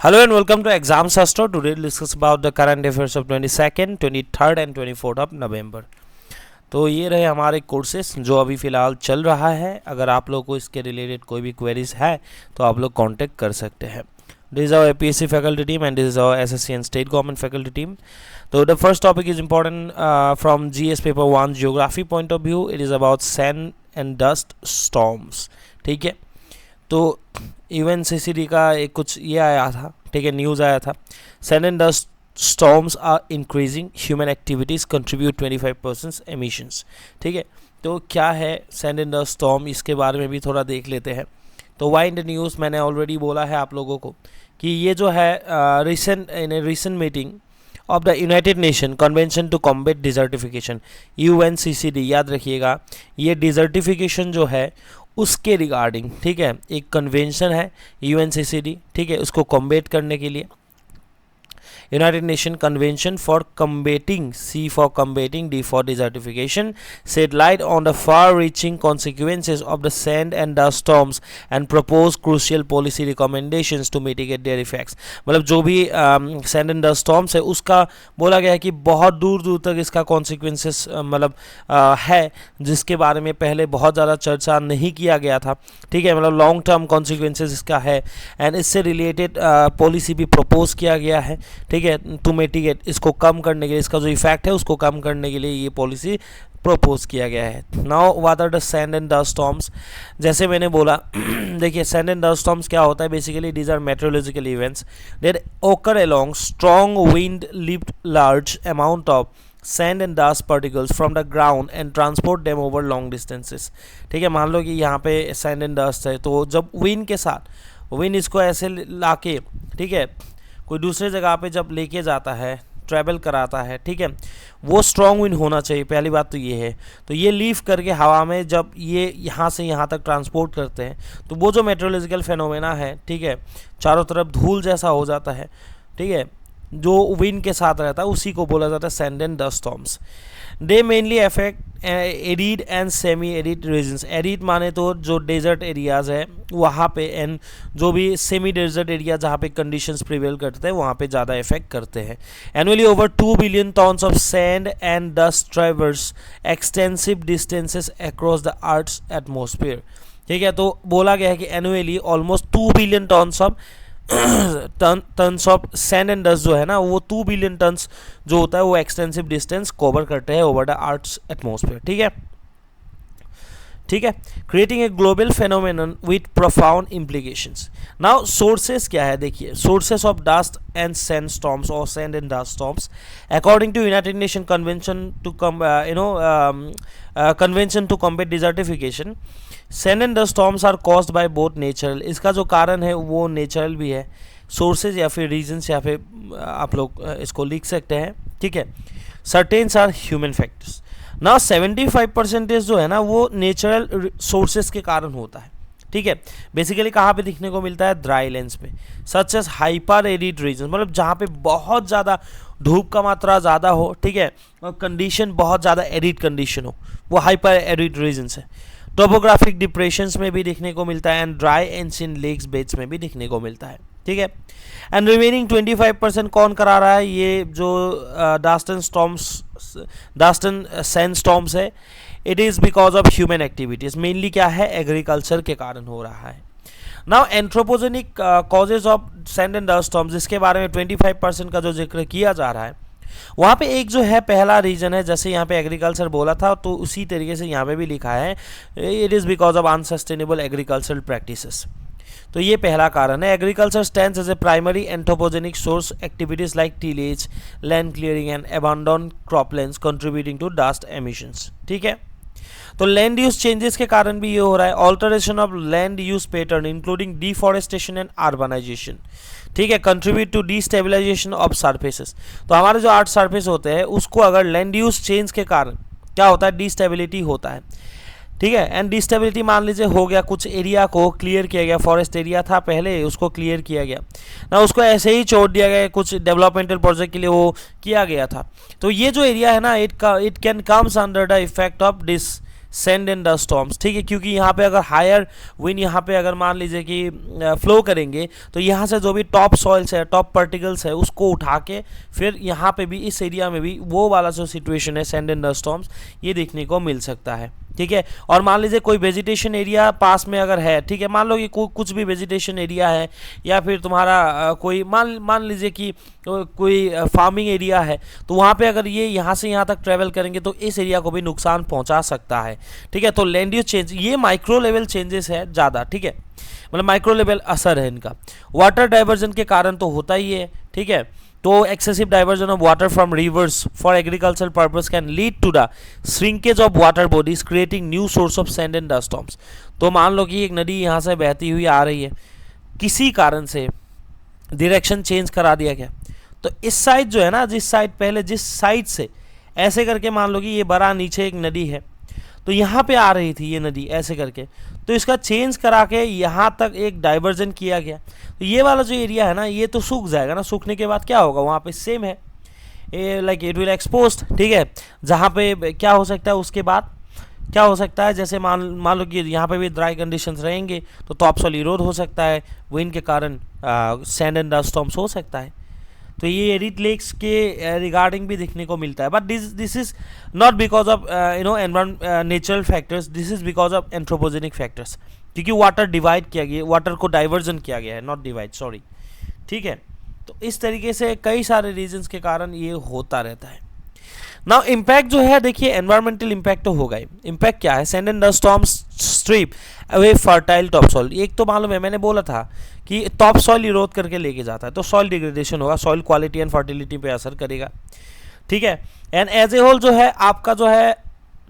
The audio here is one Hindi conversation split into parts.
Hello and welcome to Exam Sastro. Today we'll discuss about the current affairs of 22nd, 23rd and 24th of November. तो ये रहे हमारे कोर्सेस जो अभी फ़िलहाल चल रहा है. अगर आप लोग को इसके रिलेटेड कोई भी क्वेरीज है तो आप लोग कांटेक्ट कर सकते हैं. This is our APSC faculty team and this is our SSC and state government faculty team. So the first topic is important from GS paper 1 geography point of view. It is about sand and dust storms. ठीक है, तो UNCCD का एक कुछ ये आया था, ठीक है, न्यूज़ आया था. Sand and dust storms are increasing, human activities contribute 25% emissions. ठीक है, तो क्या है सैंड एंड डस्ट स्टॉर्म, इसके बारे में भी थोड़ा देख लेते हैं. तो वाई इन द न्यूज़ मैंने ऑलरेडी बोला है आप लोगों को कि ये जो है recent meeting of the United Nation convention to combat desertification, UNCCD, याद रखिएगा ये डिजर्टिफिकेशन जो है उसके रिगार्डिंग, ठीक है, एक कन्वेंशन है UNCCD, ठीक है, उसको कॉम्बेट करने के लिए United Nations Convention for Combating, C for Combating, D for Desertification, shed light on the far-reaching consequences of the sand and dust storms and propose crucial policy recommendations to mitigate their effects. मतलब जो भी sand and dust storms है उसका बोला गया है कि बहुत दूर दूर तक इसका consequences मतलब है, जिसके बारे में पहले बहुत ज़्यादा चर्चा नहीं किया गया था. ठीक है, मतलब लॉन्ग टर्म consequences इसका है एंड इससे रिलेटेड पॉलिसी भी प्रपोज किया गया है. ठीक है, टू मिटिगेट, इसको कम करने के लिए, इसका जो इफेक्ट है उसको कम करने के लिए ये पॉलिसी प्रपोज किया गया है. Now what are the sand and dust storms. जैसे मैंने बोला देखिए सैंड एंड डस्ट स्टॉर्म्स क्या होता है, basically these are meteorological events that occur along strong wind lift large amount of sand and dust particles from the ground and transport them over long distances. ठीक है, मान लो कि यहाँ पे सैंड एंड डस्ट है, तो जब विंड के साथ विंड इसको ऐसे लाके, ठीक है, कोई दूसरे जगह पे जब लेके जाता है, ट्रैवल कराता है, ठीक है, वो स्ट्रॉन्ग विंड होना चाहिए. पहली बात तो ये है. तो ये लीव करके हवा में जब ये यहाँ से यहाँ तक ट्रांसपोर्ट करते हैं तो वो जो मेट्रोलॉजिकल फेनोमेना है, ठीक है, चारों तरफ धूल जैसा हो जाता है, ठीक है, जो विंड के साथ रहता है उसी को बोला जाता है sand and dust storms. They mainly affect arid and semi arid regions. Arid माने तो जो डेजर्ट एरियाज़ है वहाँ पे, एंड जो भी सेमी डेजर्ट एरिया जहाँ पे कंडीशंस प्रिवेल करते हैं वहाँ पे ज़्यादा इफेक्ट करते हैं. Annually over 2 billion tons of sand and dust traverse extensive distances across the earth's atmosphere. ठीक है, तो बोला गया है कि annually almost 2 billion tons of tons of sand and dust जो है ना, वो 2 बिलियन टन्स जो होता है वो एक्सटेंसिव डिस्टेंस कवर करते हैं ओवर द अर्थ्स एटमॉस्फेयर. ठीक है, ठीक है, creating a global phenomenon with profound implications. Now sources क्या है, देखिए sources of dust and sand storms और sand and dust storms according to United Nation convention to convention to combat desertification. Sand and dust storms are caused by both natural, इसका जो कारण है वो नेचुरल भी है, सोर्सेज या फिर रीजन्स या फिर आप लोग इसको लिख सकते हैं. ठीक है, सर्टेन्स आर ह्यूमन फैक्टर्स. ना 75% जो है ना वो नेचुरल सोर्सेज के कारण होता है. ठीक है, बेसिकली कहाँ पे दिखने को मिलता है, ड्राई लैंड्स पे, such as hyper arid region, मतलब जहाँ पे बहुत ज़्यादा धूप का मात्रा ज़्यादा हो, ठीक है, और कंडीशन बहुत ज़्यादा एरिड कंडीशन हो, वो हाइपर एरिड रीजन्स है. टोपोग्राफिक डिप्रेशंस में भी दिखने को मिलता है and dry ancient lakes beds में भी दिखने को मिलता है. ठीक है, एंड रिमेनिंग 25% कौन करा रहा है, ये जो डस्ट एंड सैंड स्टॉर्म्स है, it is because of human activities. Mainly क्या है, एग्रीकल्चर के कारण हो रहा है. Now anthropogenic causes of sand and dust storms, जिसके बारे में 25% का जो जिक्र किया जा रहा है, वहाँ पे एक जो है पहला रीजन है, जैसे यहाँ पे एग्रीकल्चर बोला था तो उसी तरीके से यहाँ पे भी लिखा है, it is because of unsustainable agricultural practices. तो ये पहला कारण है. Agriculture stands as a primary anthropogenic source activities like tillage, land clearing and abandon croplands contributing to dust emissions. ठीक है, तो लैंड यूज चेंजेस के कारण भी ये हो रहा है. Alteration of land use pattern including deforestation and urbanization, ठीक है, contribute to destabilization of surfaces. तो हमारे जो आर्ट सरफेस होते हैं उसको अगर लैंड यूज चेंज के कारण क्या होता है, डिस्टेबिलिटी होता है. ठीक है, एंड डिस्टेबिलिटी मान लीजिए हो गया, कुछ एरिया को क्लियर किया गया, फॉरेस्ट एरिया था पहले उसको क्लियर किया गया ना, उसको ऐसे ही छोड़ दिया गया, कुछ डेवलपमेंटल प्रोजेक्ट के लिए वो किया गया था. तो ये जो एरिया है ना, it can comes under the effect of this sand and dust storms, ठीक है, क्योंकि यहाँ पे अगर हायर विंड यहाँ पे अगर मान लीजिए कि फ्लो करेंगे तो यहाँ से जो भी टॉप सॉइल्स है, टॉप पार्टिकल्स है, उसको उठा के फिर यहाँ पे भी इस एरिया में भी वो वाला जो सिचुएशन है सैंड एंड डस्ट स्टॉर्म्स ये देखने को मिल सकता है, ठीक है। और मान लीजिए कोई वेजिटेशन एरिया पास में अगर है, ठीक है, मान लो कि कुछ भी वेजिटेशन एरिया है या फिर तुम्हारा कोई मान लीजिए कि कोई फार्मिंग एरिया है, तो वहाँ पे अगर ये यहाँ से यहाँ तक ट्रेवल करेंगे तो इस एरिया को भी नुकसान पहुँचा सकता है, ठीक है। तो लैंड यूज चेंज, ये माइक्रो लेवल चेंजेस है ज़्यादा, ठीक है, मतलब माइक्रो लेवल असर है इनका। वाटर डाइवर्जन के कारण तो होता ही है, ठीक है। तो excessive diversion of water from rivers for agricultural purpose can lead to the shrinkage of water bodies creating new source of sand and dust storms. तो मान लो कि एक नदी यहाँ से बहती हुई आ रही है, किसी कारण से डायरेक्शन चेंज करा दिया गया, तो इस साइड जो है ना, जिस साइड पहले जिस साइड से ऐसे करके मान लो कि ये बड़ा नीचे एक नदी है, तो यहाँ पे आ रही थी ये नदी ऐसे करके, तो इसका चेंज करा के यहाँ तक एक डाइवर्जन किया गया, तो ये वाला जो एरिया है ना ये तो सूख जाएगा ना। सूखने के बाद क्या होगा, वहाँ पे सेम है, लाइक इट विल एक्सपोज्ड, ठीक है। जहाँ पे क्या हो सकता है, उसके बाद क्या हो सकता है, जैसे मान लो कि यहाँ पे भी ड्राई कंडीशंस रहेंगे तो टॉप सॉइल इरोड हो सकता है, विंड के कारण सैंड एंड डस्ट स्टॉर्म्स हो सकता है। तो ये एरिड लेक्स के रिगार्डिंग भी देखने को मिलता है, but this is not because of natural factors, this is because of anthropogenic factors, क्योंकि वाटर डिवाइड किया गया, वाटर को डाइवर्जन किया गया है, नॉट डिवाइड, सॉरी, ठीक है। तो इस तरीके से कई सारे रीजंस के कारण ये होता रहता है। नाउ इम्पैक्ट जो है, देखिए एनवायरमेंटल इम्पैक्ट तो होगा ही। इम्पैक्ट क्या है, sand and dust storms strip away fertile top soil. एक तो मालूम है, मैंने बोला था कि टॉप सॉइल इरोड करके लेके जाता है, तो सॉइल डिग्रेडेशन होगा, सॉइल क्वालिटी एंड फर्टिलिटी पे असर करेगा, ठीक है। एंड एज ए होल जो है आपका जो है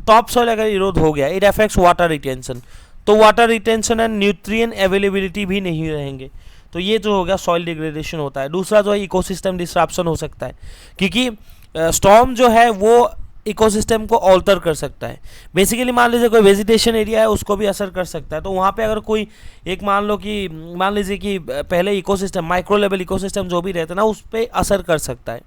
टॉप सॉइल अगर इरोड हो गया, इट अफेक्ट्स वाटर रिटेंशन, तो water retention and nutrient availability भी नहीं रहेंगे, तो ये जो हो गया सॉइल डिग्रेडेशन होता है। दूसरा जो है इकोसिस्टम डिस्ट्रप्शन हो सकता है, क्योंकि स्टॉर्म जो है वो इकोसिस्टम को ऑल्टर कर सकता है। बेसिकली मान लीजिए कोई वेजिटेशन एरिया है, उसको भी असर कर सकता है, तो वहाँ पे अगर कोई एक मान लीजिए कि पहले इकोसिस्टम, माइक्रो लेवल इकोसिस्टम जो भी रहता है ना, उस पर असर कर सकता है,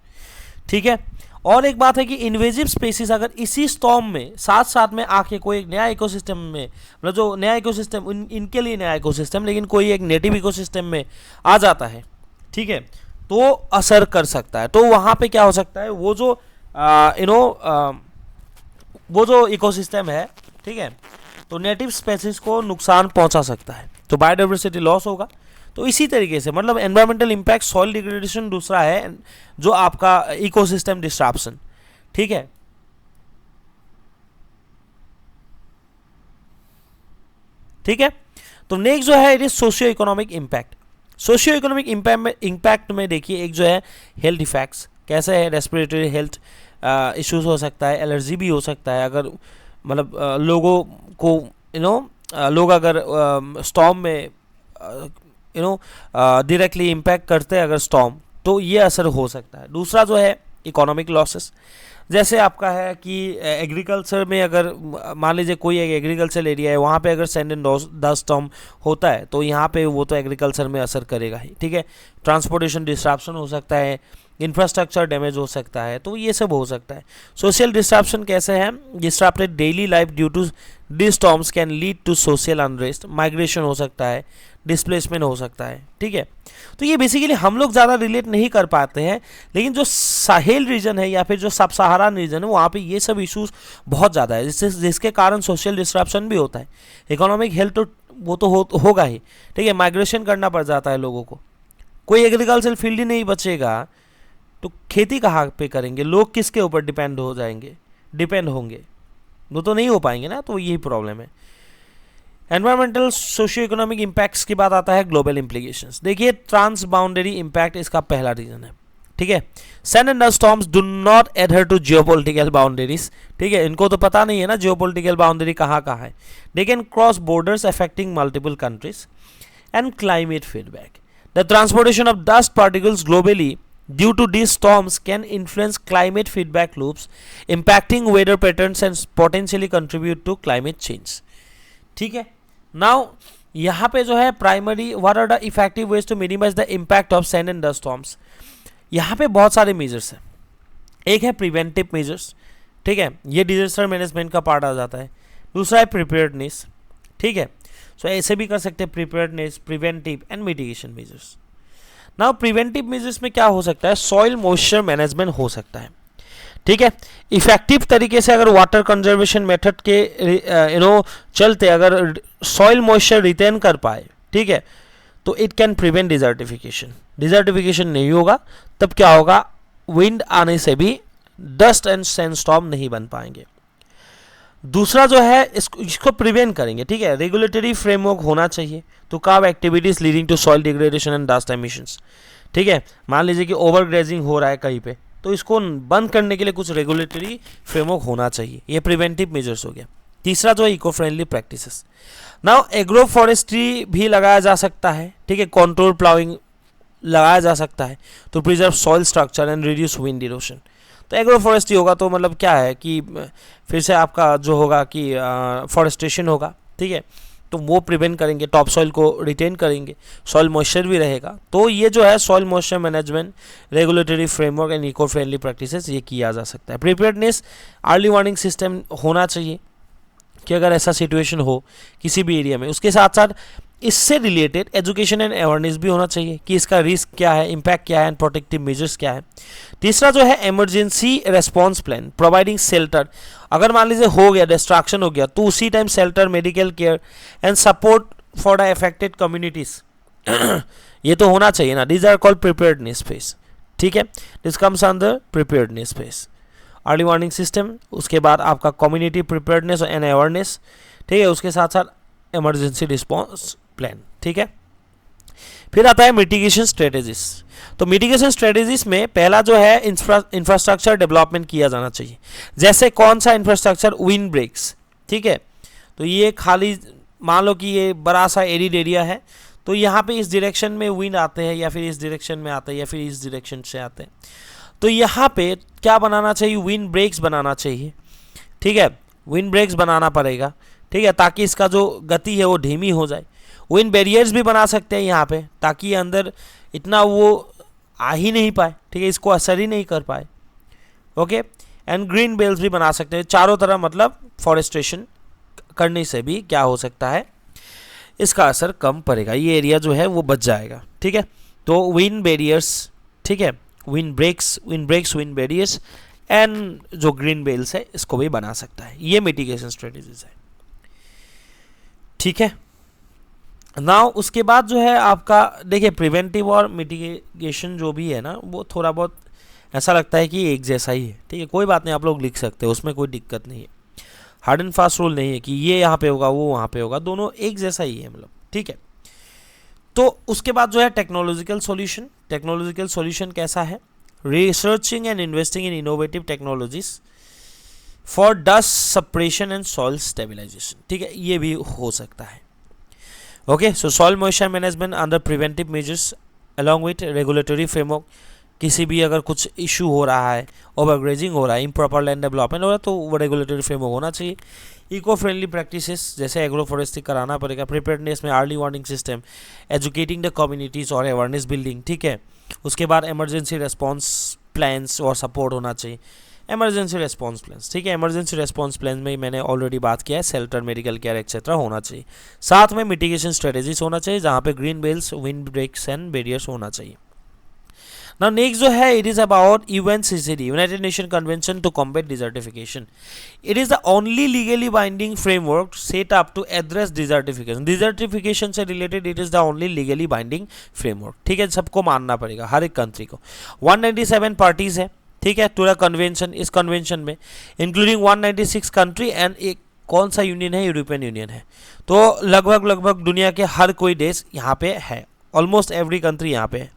ठीक है। और एक बात है कि इन्वेजिव स्पेसीज अगर इसी स्टॉर्म में साथ साथ में आके कोई एक नया इकोसिस्टम में, मतलब जो नया इकोसिस्टम इनके लिए नया इकोसिस्टम, लेकिन कोई एक नेटिव इकोसिस्टम में आ जाता है, ठीक है, तो असर कर सकता है। तो वहाँ पे क्या हो सकता है, वो जो वो जो इकोसिस्टम है, ठीक है, तो नेटिव स्पेसीज को नुकसान पहुंचा सकता है, तो बायोडाइवर्सिटी लॉस होगा। तो इसी तरीके से मतलब एनवायरमेंटल इम्पैक्ट, सॉइल डिग्रेडेशन दूसरा है जो आपका इकोसिस्टम डिस्ट्रप्शन, ठीक है। ठीक है, तो नेक्स्ट जो है it is socio economic impact. Socio economic impact में देखिए एक जो है हेल्थ इफेक्ट्स, कैसे है, रेस्पिरेटरी हेल्थ इश्यूज हो सकता है, एलर्जी भी हो सकता है, अगर मतलब लोगों को लोग अगर स्टॉर्म में डायरेक्टली इम्पैक्ट करते हैं अगर स्टॉर्म, तो ये असर हो सकता है। दूसरा जो है इकोनॉमिक लॉसेस, जैसे आपका है कि एग्रीकल्चर में अगर मान लीजिए कोई एक एग्रीकल्चर एरिया है, वहाँ पे अगर सैंड एंड डस्ट स्टॉर्म होता है तो यहाँ पे वो तो एग्रीकल्चर में असर करेगा ही, ठीक है। ट्रांसपोर्टेशन डिस्ट्रप्शन हो सकता है, इंफ्रास्ट्रक्चर डैमेज हो सकता है, तो ये सब हो सकता है। सोशल डिस्ट्रप्शन कैसे है, disrupted daily life due to this storms can lead to social unrest, migration हो सकता है, डिस्प्लेसमेंट हो सकता है, ठीक है। तो ये बेसिकली हम लोग ज़्यादा रिलेट नहीं कर पाते हैं, लेकिन जो साहेल रीजन है या फिर जो सब सहारान रीजन है वहाँ पे ये सब इश्यूज बहुत ज़्यादा है, जिसके कारण सोशल डिस्ट्रप्शन भी होता है। इकोनॉमिक हेल्थ तो वो तो होगा ही, ठीक है, माइग्रेशन करना पड़ जाता है लोगों को, कोई एग्रीकल्चर फील्ड ही नहीं बचेगा तो खेती कहाँ पे करेंगे, लोग किसके ऊपर डिपेंड होंगे, वो तो नहीं हो पाएंगे ना, तो यही प्रॉब्लम है। एनवायरमेंटल सोशियो इकोनॉमिक इम्पैक्ट्स की बात आता है ग्लोबल इम्प्लीकेशंस। देखिए ट्रांस बाउंड्री इम्पैक्ट इसका पहला रीजन है, ठीक है। Sand and dust storms do not adhere to geopolitical boundaries, ठीक है, इनको तो पता नहीं है ना जियोपॉलिटिकल बाउंड्री कहाँ है। They can cross borders affecting multiple countries and climate feedback. The transportation of dust particles globally due to these storms can influence climate feedback loops, impacting weather patterns and potentially contribute to climate change, ठीक है। नाउ यहाँ पे जो है primary what are the effective ways to minimize the impact of sand and dust storms. यहाँ पे बहुत सारे मेजर्स हैं। एक है प्रिवेंटिव मेजर्स, ठीक है, ये डिजास्टर मैनेजमेंट का पार्ट आ जाता है। दूसरा है प्रिपेयर्डनेस, ठीक है। सो ऐसे भी कर सकते हैं, preparedness, preventive and mitigation measures. Now preventive measures में क्या हो सकता है, सॉइल मॉइस्चर मैनेजमेंट हो सकता है, ठीक है। इफेक्टिव तरीके से अगर वाटर कंजर्वेशन मेथड के चलते अगर सॉइल मॉइस्चर रिटेन कर पाए, ठीक है, तो it can prevent desertification. Desertification नहीं होगा तब क्या होगा, विंड आने से भी डस्ट एंड सैंडस्टॉर्म नहीं बन पाएंगे। दूसरा जो है इसको प्रिवेंट करेंगे, ठीक है, रेगुलेटरी फ्रेमवर्क होना चाहिए to curb activities leading to soil degradation and dust emissions, ठीक है। मान लीजिए कि ओवर ग्रेजिंग हो रहा है कहीं पे, तो इसको बंद करने के लिए कुछ रेगुलेटरी फ्रेमवर्क होना चाहिए। ये प्रिवेंटिव मेजर्स हो गया। तीसरा जो है eco friendly practices. Now agro forestry भी लगाया जा सकता है, ठीक है, कंट्रोल प्लाउइंग लगाया जा सकता है to preserve soil structure and reduce wind erosion. तो एग्रो फॉरेस्ट्री होगा तो मतलब क्या है कि फिर से आपका जो होगा कि फॉरेस्टेशन होगा, ठीक है, तो वो प्रिवेंट करेंगे, टॉप सॉइल को रिटेन करेंगे, सॉइल मॉइस्चर भी रहेगा। तो ये जो है soil moisture management, regulatory framework and eco friendly practices ये किया जा सकता है। प्रिपेयर्डनेस, अर्ली वार्निंग सिस्टम होना चाहिए कि अगर ऐसा सिचुएशन हो किसी भी एरिया में। उसके साथ साथ इससे रिलेटेड एजुकेशन एंड अवेयरनेस भी होना चाहिए कि इसका रिस्क क्या है, इम्पैक्ट क्या है एंड प्रोटेक्टिव मेजर्स क्या है। तीसरा जो है emergency response plan, providing shelter. अगर मान लीजिए हो गया, डिस्ट्रैक्शन हो गया, तो उसी time shelter, medical care and support for the affected communities ये तो होना चाहिए ना। These are called preparedness phase, ठीक है, this comes under preparedness phase. Early warning system, उसके बाद आपका कम्युनिटी प्रिपेयर्डनेस एंड अवेयरनेस, ठीक है, उसके साथ साथ इमरजेंसी रिस्पॉन्स प्लान, ठीक है। फिर आता है मिटिगेशन स्ट्रेटेजीज। तो मिटिगेशन स्ट्रेटेजीज में पहला जो है इंफ्रास्ट्रक्चर डेवलपमेंट किया जाना चाहिए। जैसे कौन सा इंफ्रास्ट्रक्चर, विंड ब्रेक्स, ठीक है, तो ये खाली मान लो कि ये बड़ा सा एरिड एरिया है, तो यहाँ पे इस डायरेक्शन में विंड आते हैं या फिर इस डायरेक्शन में आते हैं या फिर इस डायरेक्शन से आते हैं, तो यहाँ पे क्या बनाना चाहिए, विंड ब्रेक्स बनाना चाहिए, ठीक है, विंड ब्रेक्स बनाना पड़ेगा, ठीक है, ताकि इसका जो गति है वो धीमी हो जाए। विंड बैरियर्स भी बना सकते हैं यहाँ पे, ताकि अंदर इतना वो आ ही नहीं पाए, ठीक है, इसको असर ही नहीं कर पाए, ओके। एंड ग्रीन बेल्ट भी बना सकते हैं चारों तरफ, मतलब फॉरेस्टेशन करने से भी क्या हो सकता है, इसका असर कम पड़ेगा, ये एरिया जो है वो बच जाएगा, ठीक है। तो विंड बैरियर्स, ठीक है, wind breaks, wind barriers and जो ग्रीन बेल्स है इसको भी बना सकता है। ये मिटिगेशन स्ट्रेटेजीज है, ठीक है। नाउ उसके बाद जो है आपका देखिए प्रिवेंटिव और मिटिगेशन जो भी है ना, वो थोड़ा बहुत ऐसा लगता है कि एक जैसा ही है, ठीक है, कोई बात नहीं, आप लोग लिख सकते हो, उसमें कोई दिक्कत नहीं है। हार्ड एंड फास्ट रूल नहीं है कि ये यहाँ पे होगा वो वहाँ पे होगा, दोनों एक जैसा ही है, मतलब, ठीक है। तो उसके बाद जो है टेक्नोलॉजिकल सॉल्यूशन। टेक्नोलॉजिकल सॉल्यूशन कैसा है, researching and investing in innovative technologies for dust suppression and soil stabilisation, ठीक है, ये भी हो सकता है, okay. So soil moisture management under preventive measures along with regulatory framework. किसी भी अगर कुछ इशू हो रहा है, ओवरग्रेजिंग हो रहा है, इम्प्रॉपर लैंड डेवलपमेंट हो रहा है, तो वो रेगुलेटरी फ्रेमवर्क होना चाहिए। इको फ्रेंडली प्रैक्टिसेस जैसे एग्रो फॉरेस्ट्री कराना पड़ेगा। प्रिपेयर्डनेस में early warning system, educating the communities और अवेयरनेस बिल्डिंग, ठीक है। उसके बाद इमरजेंसी रेस्पॉन्स प्लान्स और सपोर्ट होना चाहिए। इमरजेंसी रेस्पॉन्स प्लान्स, ठीक है, इमरजेंसी रेस्पॉन्स प्लान में मैंने ऑलरेडी बात किया है, शेल्टर, मेडिकल केयर एक्सेट्रा होना चाहिए। साथ में मिटिगेशन स्ट्रेटेजीज होना चाहिए, जहाँ पे green belts, wind breaks and barriers होना चाहिए। Now next जो है it is about UNCCD, United Nations Convention to Combat Desertification. It is the only legally binding framework set up to address desertification. Desertification से related it is the only legally binding framework. ठीक है, सबको मानना पड़ेगा, हर एक कंट्री को। 197 पार्टीज है, ठीक है, टू द कन्वेंशन। इस कन्वेंशन में इंक्लूडिंग 196 कंट्री एंड एक कौन सा यूनियन है, यूरोपियन यूनियन है। तो लगभग दुनिया के हर कोई देश यहाँ पे है, ऑलमोस्ट एवरी कंट्री यहाँ पे है।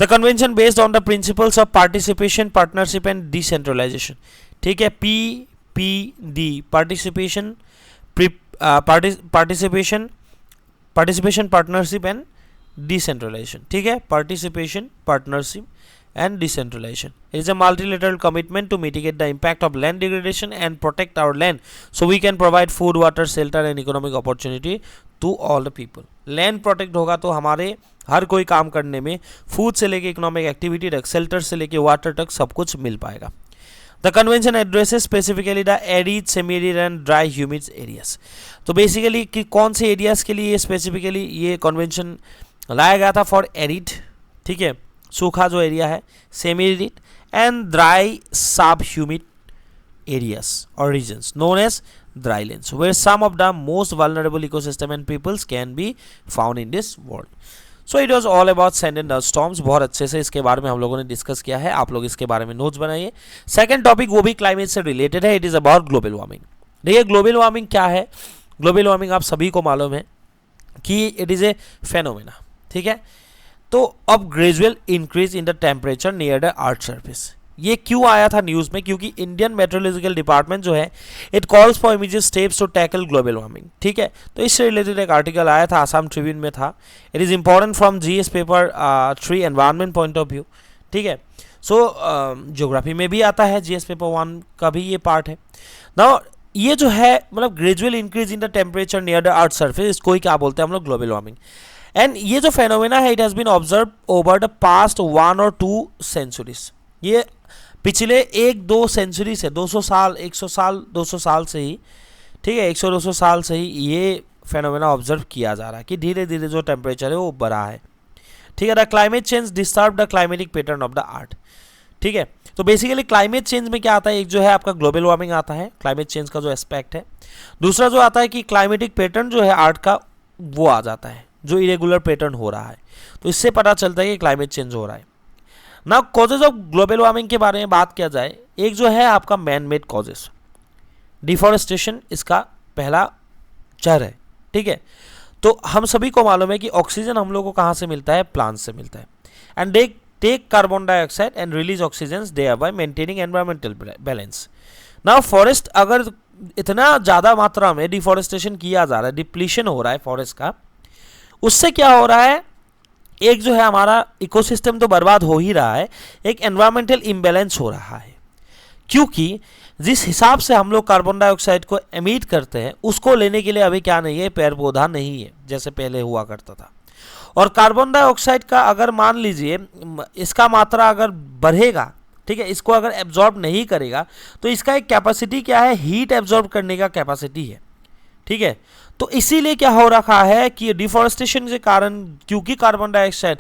The convention based on the principles of participation, partnership and decentralization, ठीक है, PPD, participation, partnership and decentralization, ठीक है, participation, partnership and decentralization. It is a multilateral commitment to mitigate the impact of land degradation and protect our land so we can provide food, water, shelter and economic opportunity to all the people. Land protect होगा तो हमारे हर कोई काम करने में फूड से लेके इकोनॉमिक एक्टिविटी तक, शेल्टर से लेके वाटर तक सब कुछ मिल पाएगा। The convention addresses specifically the arid, semi arid and dry humid areas. तो बेसिकली कि कौन से एरियाज के लिए स्पेसिफिकली ये कन्वेंशन लाया गया था? फॉर एरिड, ठीक है, सूखा जो एरिया है, सेमी एरिड एंड ड्राई सब humid areas or regions known as drylands where some of the most vulnerable ecosystem and peoples can be found in this world. So it was all about sand and dust storms. बहुत अच्छे से इसके बारे में हम लोगों ने डिस्कस किया है, आप लोग इसके बारे में नोट्स बनाइए। सेकंड टॉपिक वो भी क्लाइमेट से रिलेटेड है, it is about global warming. देखिए ग्लोबल वार्मिंग क्या है? ग्लोबल वार्मिंग आप सभी को मालूम है कि इट इज़ ए फेनोमेना, ठीक है। तो अब gradual increase in the temperature near the earth surface, ये क्यों आया था न्यूज़ में? क्योंकि इंडियन मेट्रोलॉजिकल डिपार्टमेंट जो है it calls for immediate steps to tackle global warming, ठीक है। तो इससे रिलेटेड एक आर्टिकल आया था, आसाम ट्रिब्यून में था। It is important from GS paper 3 environment point of view, ठीक है। सो ज्योग्राफी में भी आता है, जीएस पेपर 1 का भी ये पार्ट है। नाउ ये जो है मतलब gradual increase in the temperature near the earth surface, इसको ही क्या बोलते हैं हम लोग? Global warming. एंड ये जो फेनोमेना है it has been observe over the past 1 और 2 सेंचुरीज, ये पिछले 1-2 सेंचुरी से, 200 साल, 100 साल, 200 साल से ही, ठीक है, 100-200 साल से ही ये फेनोमेना ऑब्जर्व किया जा रहा है कि धीरे धीरे जो टेम्परेचर है वो बढ़ा है, ठीक है। The climate change disturb the climatic pattern of the earth, ठीक है। तो बेसिकली क्लाइमेट चेंज में क्या आता है? एक जो है आपका ग्लोबल वार्मिंग आता है, क्लाइमेट चेंज का जो एस्पेक्ट है। दूसरा जो आता है कि क्लाइमेटिक पैटर्न जो है अर्थ का वो आ जाता है, जो इरेगुलर पैटर्न हो रहा है। तो इससे पता चलता है कि क्लाइमेट चेंज हो रहा है। ना कॉजेज ऑफ ग्लोबल वार्मिंग के बारे में बात किया जाए, एक जो है आपका मैन मेड कॉजेज, डिफॉरेस्टेशन इसका पहला जड़ है, ठीक है। तो हम सभी को मालूम है कि ऑक्सीजन हम लोग को कहाँ से मिलता है? प्लांट से मिलता है। And they take carbon dioxide and release oxygen, they by maintaining environmental balance. ना फॉरेस्ट अगर इतना ज़्यादा मात्रा में डिफॉरेस्टेशन किया जा रहा है, डिप्लीशन हो रहा है फॉरेस्ट का, उससे क्या हो रहा है? एक जो है हमारा इकोसिस्टम तो बर्बाद हो ही रहा है, एक एनवायरमेंटल इम्बैलेंस हो रहा है। क्योंकि जिस हिसाब से हम लोग कार्बन डाइऑक्साइड को एमिट करते हैं उसको लेने के लिए अभी क्या नहीं है? पेड़ पौधा नहीं है जैसे पहले हुआ करता था। और कार्बन डाइऑक्साइड का अगर मान लीजिए इसका मात्रा अगर बढ़ेगा, ठीक है, इसको अगर एब्जॉर्ब नहीं करेगा तो इसका एक कैपेसिटी क्या है? हीट एब्जॉर्ब करने का कैपेसिटी है, ठीक है। तो इसीलिए क्या हो रखा है कि डिफॉरेस्टेशन के कारण, क्योंकि कार्बन डाइऑक्साइड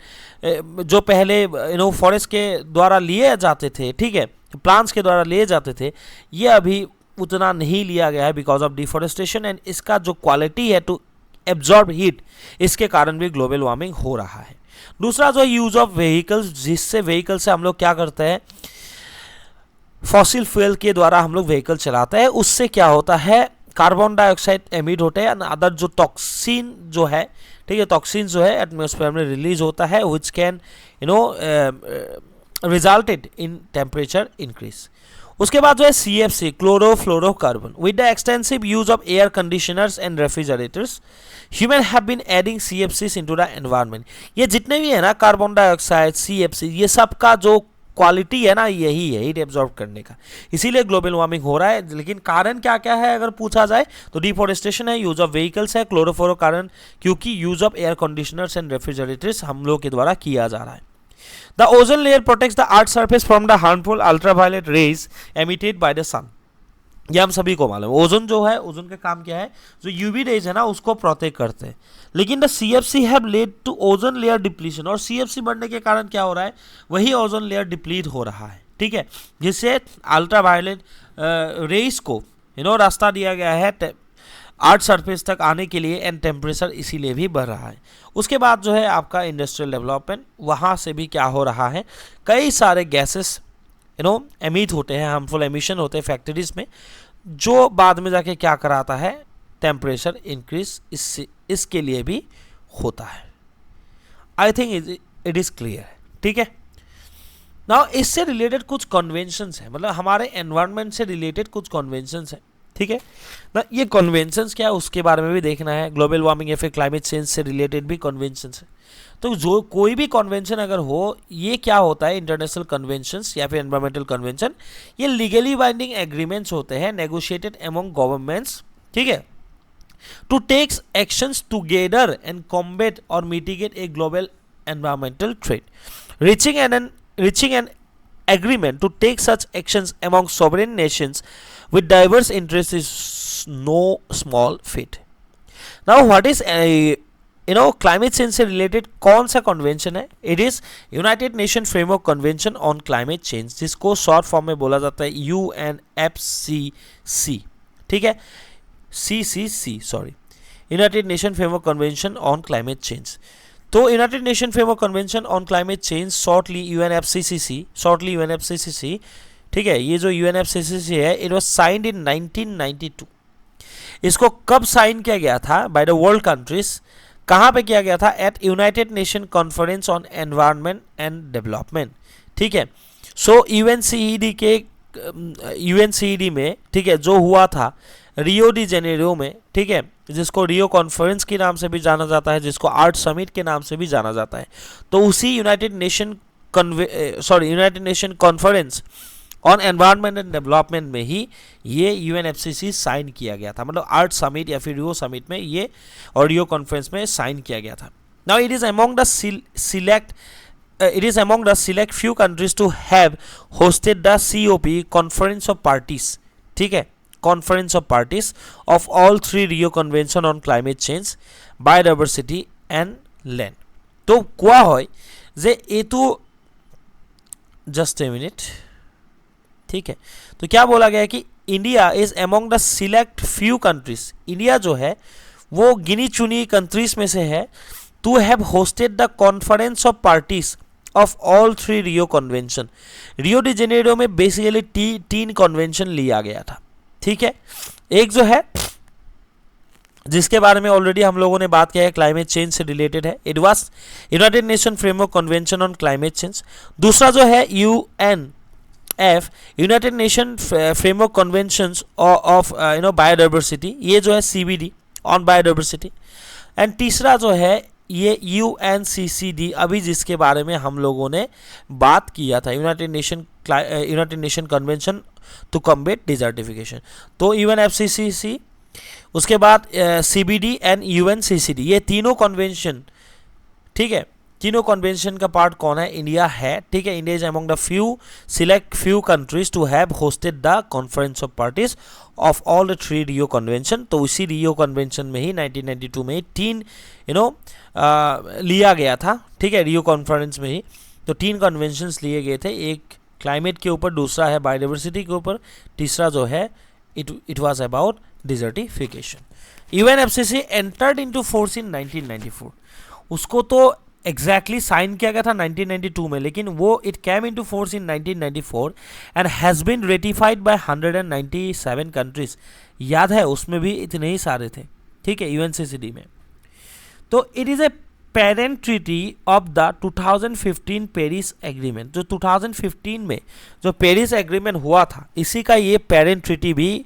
जो पहले फॉरेस्ट के द्वारा लिए जाते थे, ठीक है, प्लांट्स के द्वारा लिए जाते थे, ये अभी उतना नहीं लिया गया है बिकॉज ऑफ डिफॉरेस्टेशन। एंड इसका जो क्वालिटी है टू एब्जॉर्ब हीट, इसके कारण भी ग्लोबल वार्मिंग हो रहा है। दूसरा जो यूज ऑफ व्हीकल्स, जिससे व्हीकल से हम लोग क्या करते हैं? फॉसिल फ्यूल के द्वारा हम लोग व्हीकल चलाते हैं, उससे क्या होता है? कार्बन डाइऑक्साइड एमिट होते हैं, अदर जो टॉक्सिन जो है, ठीक है, टॉक्सिन जो है एटमॉस्फेयर में रिलीज होता है, which can resulted in temperature increase. उसके बाद जो है CFC, chlorofluorocarbon, with the extensive use of air conditioners and refrigerators, human have been adding CFCs into the environment. ये जितने भी है ना कार्बन डाइऑक्साइड, CFC, ये सब का जो क्वालिटी है ना यही है हीट एब्जॉर्ब करने का, इसीलिए ग्लोबल वार्मिंग हो रहा है। लेकिन कारण क्या क्या है अगर पूछा जाए तो डिफॉरेस्टेशन है, यूज ऑफ व्हीकल्स है, क्लोरोफ्लोरोकार्बन, क्योंकि use of air conditioners and refrigerators हम लोग के द्वारा किया जा रहा है। The ozone layer protects the earth surface from the harmful ultraviolet rays emitted by the sun. ये हम सभी को मालूम है। ओजोन जो है, ओजोन का काम क्या है? जो यूवी रेज है ना उसको प्रोटेक्ट करते हैं। लेकिन the CFC have led to ozone layer depletion, और CFC बढ़ने के कारण क्या हो रहा है? वही ओजोन लेयर डिप्लीट हो रहा है, ठीक है, जिससे अल्ट्रावायलेट रेज को रास्ता दिया गया है अर्थ सरफेस तक आने के लिए, एंड टेम्परेचर इसीलिए भी बढ़ रहा है। उसके बाद जो है आपका इंडस्ट्रियल डेवलपमेंट, वहाँ से भी क्या हो रहा है? कई सारे गैसेस एमिट होते हैं, हार्मफुल एमिशन होते हैं फैक्ट्रीज में, जो बाद में जाके क्या कराता है? टेम्परेचर इंक्रीज इसके लिए भी होता है। I think it is clear, ठीक है। नाउ इससे रिलेटेड कुछ कन्वेंशंस हैं, मतलब हमारे एनवायरनमेंट से रिलेटेड कुछ कन्वेंशंस हैं, ठीक है ना। ये कन्वेंशंस क्या है उसके बारे में भी देखना है। ग्लोबल वार्मिंग या फिर क्लाइमेट चेंज से रिलेटेड भी कन्वेंशंस है। तो जो कोई भी कन्वेंशन अगर हो, ये क्या होता है? इंटरनेशनल कन्वेंशंस या फिर एनवायरमेंटल कन्वेंशन, ये लीगली बाइंडिंग एग्रीमेंट्स होते हैं नेगोशिएटेड अमंग गवर्नमेंट्स, ठीक है, to takes actions together and combat और mitigate a global environmental threat, reaching an agreement to take such actions among sovereign nations with diverse interests is no small feat. Now what is climate change से रिलेटेड कौन सा कन्वेंशन है? It is United Nation framework convention on climate change, जिसको शॉर्ट फॉर्म में बोला जाता है UNFCCC, ठीक है, CCC sorry, United Nation framework convention on climate change. तो United Nation framework convention on climate change shortly UNFCCC, ठीक है, ये जो UNFCCC है इट वाज साइंड इन 1992। इसको कब साइन किया गया था? By the world countries. कहाँ पे किया गया था? At United Nation conference on environment and development, ठीक है। सो UNCED में, ठीक है, जो हुआ था रियो डी जेनेरियो में, ठीक है, जिसको रियो कॉन्फ्रेंस के नाम से भी जाना जाता है, जिसको आर्ट समिट के नाम से भी जाना जाता है। तो उसी United Nation conference on environment and development में ही ये UNFCCC साइन किया गया था, मतलब आर्ट समिट या फिर रियो समिट में ये और रियो कॉन्फ्रेंस में साइन किया गया था। Now it is among the select few countries to have hosted the COP conference of parties, ठीक है, conference of parties of all 3 Rio convention on climate change, biodiversity and land. तो क्या হয় যে এইটো जस्ट ए मिनट, ठीक है, तो क्या बोला गया है कि India is among the select few countries, India जो है वो गिनी चुनी कंट्रीज में से है, to have hosted the conference of parties of all 3 Rio convention. Rio de Janeiro में बेसिकली 3 कन्वेंशन लिया गया था, ठीक है। एक जो है जिसके बारे में ऑलरेडी हम लोगों ने बात किया है, क्लाइमेट चेंज से रिलेटेड है, it was United Nation framework convention on climate change. दूसरा जो है UNF, United Nation framework convention of biodiversity, ये जो है CBD ऑन बायोडाइवर्सिटी। एंड तीसरा जो है ये UNCCD, अभी जिसके बारे में हम लोगों ने बात किया था, United Nation convention to combat desertification. तो UNFCCC, उसके बाद CBD एंड UNCCD, ये तीनों कन्वेंशन, ठीक है, तीनों कन्वेंशन का पार्ट कौन है? इंडिया है, ठीक है। India is among the select few countries to have hosted the conference of parties of all the 3 Rio convention. तो उसी रियो कन्वेंशन में ही 1992 में 3 लिया गया था, ठीक है, रियो कॉन्फ्रेंस में ही। तो 3 कन्वेंशंस लिए गए थे, एक क्लाइमेट के ऊपर, दूसरा है बायोडाइवर्सिटी के ऊपर, तीसरा जो है it was about desertification. UNFCCC entered into force in 1994। उसको तो एग्जैक्टली साइन किया गया था 1992 में, लेकिन वो it came into force in 1994 and has been ratified by 197 countries. याद है उसमें भी इतने ही सारे थे, ठीक है, UNCCD में। तो it is a parent treaty of the 2015 Paris agreement. जो 2015 में जो पेरिस एग्रीमेंट हुआ था, इसी का ये पेरेंट ट्रीटी भी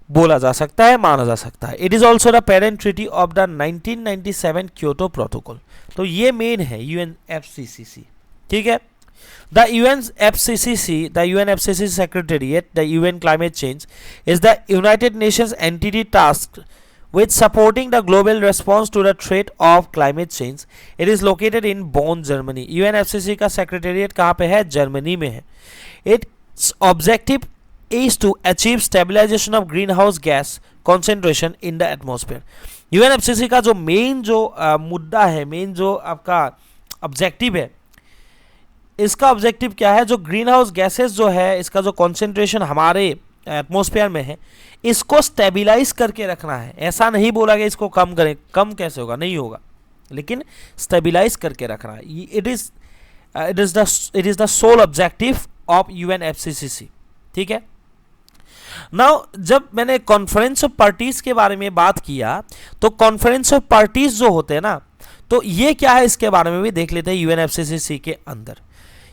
बोला जा सकता है, माना जा सकता है। It is also the parent treaty of the 1997 Kyoto protocol. तो ये मेन है UNFCCC, ठीक है। The UNFCCC Secretariat, the UN Climate Change, is the United Nations entity tasked with supporting the global response to the threat of climate change. It is located in Bonn, Germany. UNFCCC का सेक्रेटेरिएट कहाँ पे है? जर्मनी में है। Its objective is to achieve stabilization of greenhouse gas concentration in the atmosphere. UNFCCC का जो मेन जो मुद्दा है, मेन जो आपका ऑब्जेक्टिव है, इसका ऑब्जेक्टिव क्या है? जो ग्रीन हाउस गैसेस जो है, इसका जो कॉन्सेंट्रेशन हमारे एटमॉस्फेयर में है, इसको स्टेबिलाइज करके रखना है। ऐसा नहीं बोला गया इसको कम करें, कम कैसे होगा? नहीं होगा, लेकिन स्टेबिलाइज करके रखना है। It is the sole objective of UNFCCC, ठीक है। नाउ जब मैंने कॉन्फ्रेंस ऑफ पार्टीज के बारे में बात किया, तो कॉन्फ्रेंस ऑफ पार्टीज जो होते हैं ना, तो ये क्या है इसके बारे में भी देख लेते हैं। UNFCCC के अंदर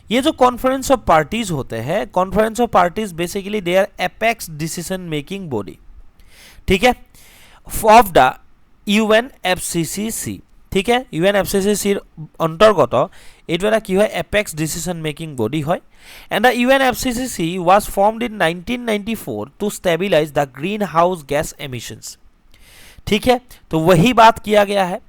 ये जो कॉन्फ्रेंस ऑफ पार्टीज होते हैं, conference of parties basically they are apex decision making body, ठीक है, ऑफ द UNFCCC, ठीक है। UNFCCC अंतर्गत এটা কি হয়? এপেক্স ডিসিশন মেকিং বডি হয়। And the UNFCCC was formed in 1994 to stabilise the green house gas emissions, ठीक है। तो वही बात किया गया है।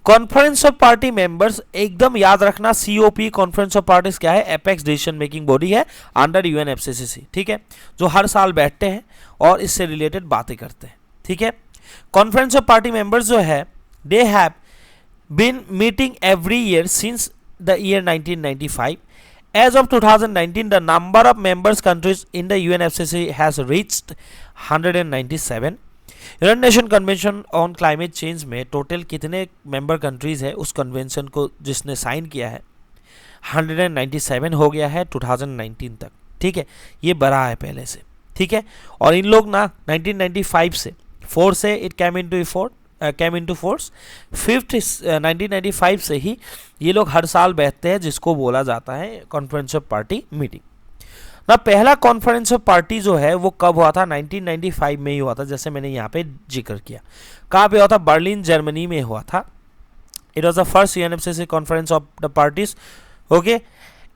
कॉन्फ्रेंस ऑफ पार्टी मेंबर्स, एकदम याद रखना, सीओपी कॉन्फ्रेंस ऑफ पार्टीज क्या है, एपेक्स डिसीजन मेकिंग बॉडी है अंडर यूएनएफसीसीसी, ठीक है, जो हर साल बैठते हैं और इससे रिलेटेड बातें करते हैं, ठीक है। कॉन्फ्रेंस ऑफ पार्टी मेंबर्स जो है, they have been meeting every year since the year 1995. As of 2019, the number of members countries in the UNFCCC has reached 197. United Nation convention on climate change में टोटल कितने मेंबर कंट्रीज है उस कन्वेंशन को जिसने साइन किया है, 197 हो गया है 2019 तक, ठीक है। ये बढ़ा है पहले से, ठीक है। और इन लोग ना 1995 से 4 से इट कैम इनटू फोर्स, 1995 से ही ये लोग हर साल बैठते हैं, जिसको बोला जाता है कॉन्फ्रेंस ऑफ पार्टी मीटिंग ना। पहला कॉन्फ्रेंस ऑफ पार्टी जो है वो कब हुआ था, 1995 में ही हुआ था, जैसे मैंने यहाँ पे जिक्र किया। कहाँ पे हुआ था, बर्लिन जर्मनी में हुआ था। It was the first UNFCCC conference of the parties, okay.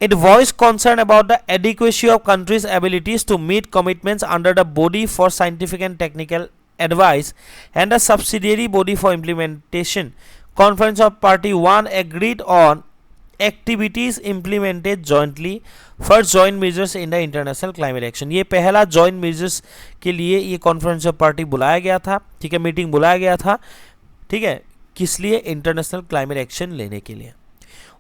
It voiced concern about the adequacy of countries' abilities to meet commitments under the Body for Scientific and Technical Advice and the subsidiary body for implementation. Conference of Party 1 agreed on activities implemented jointly for joint measures in the international climate action. ये पहला joint measures के लिए ये कॉन्फ्रेंस ऑफ पार्टी बुलाया गया था, ठीक है, मीटिंग बुलाया गया था, ठीक है, किस लिए, इंटरनेशनल क्लाइमेट एक्शन लेने के लिए।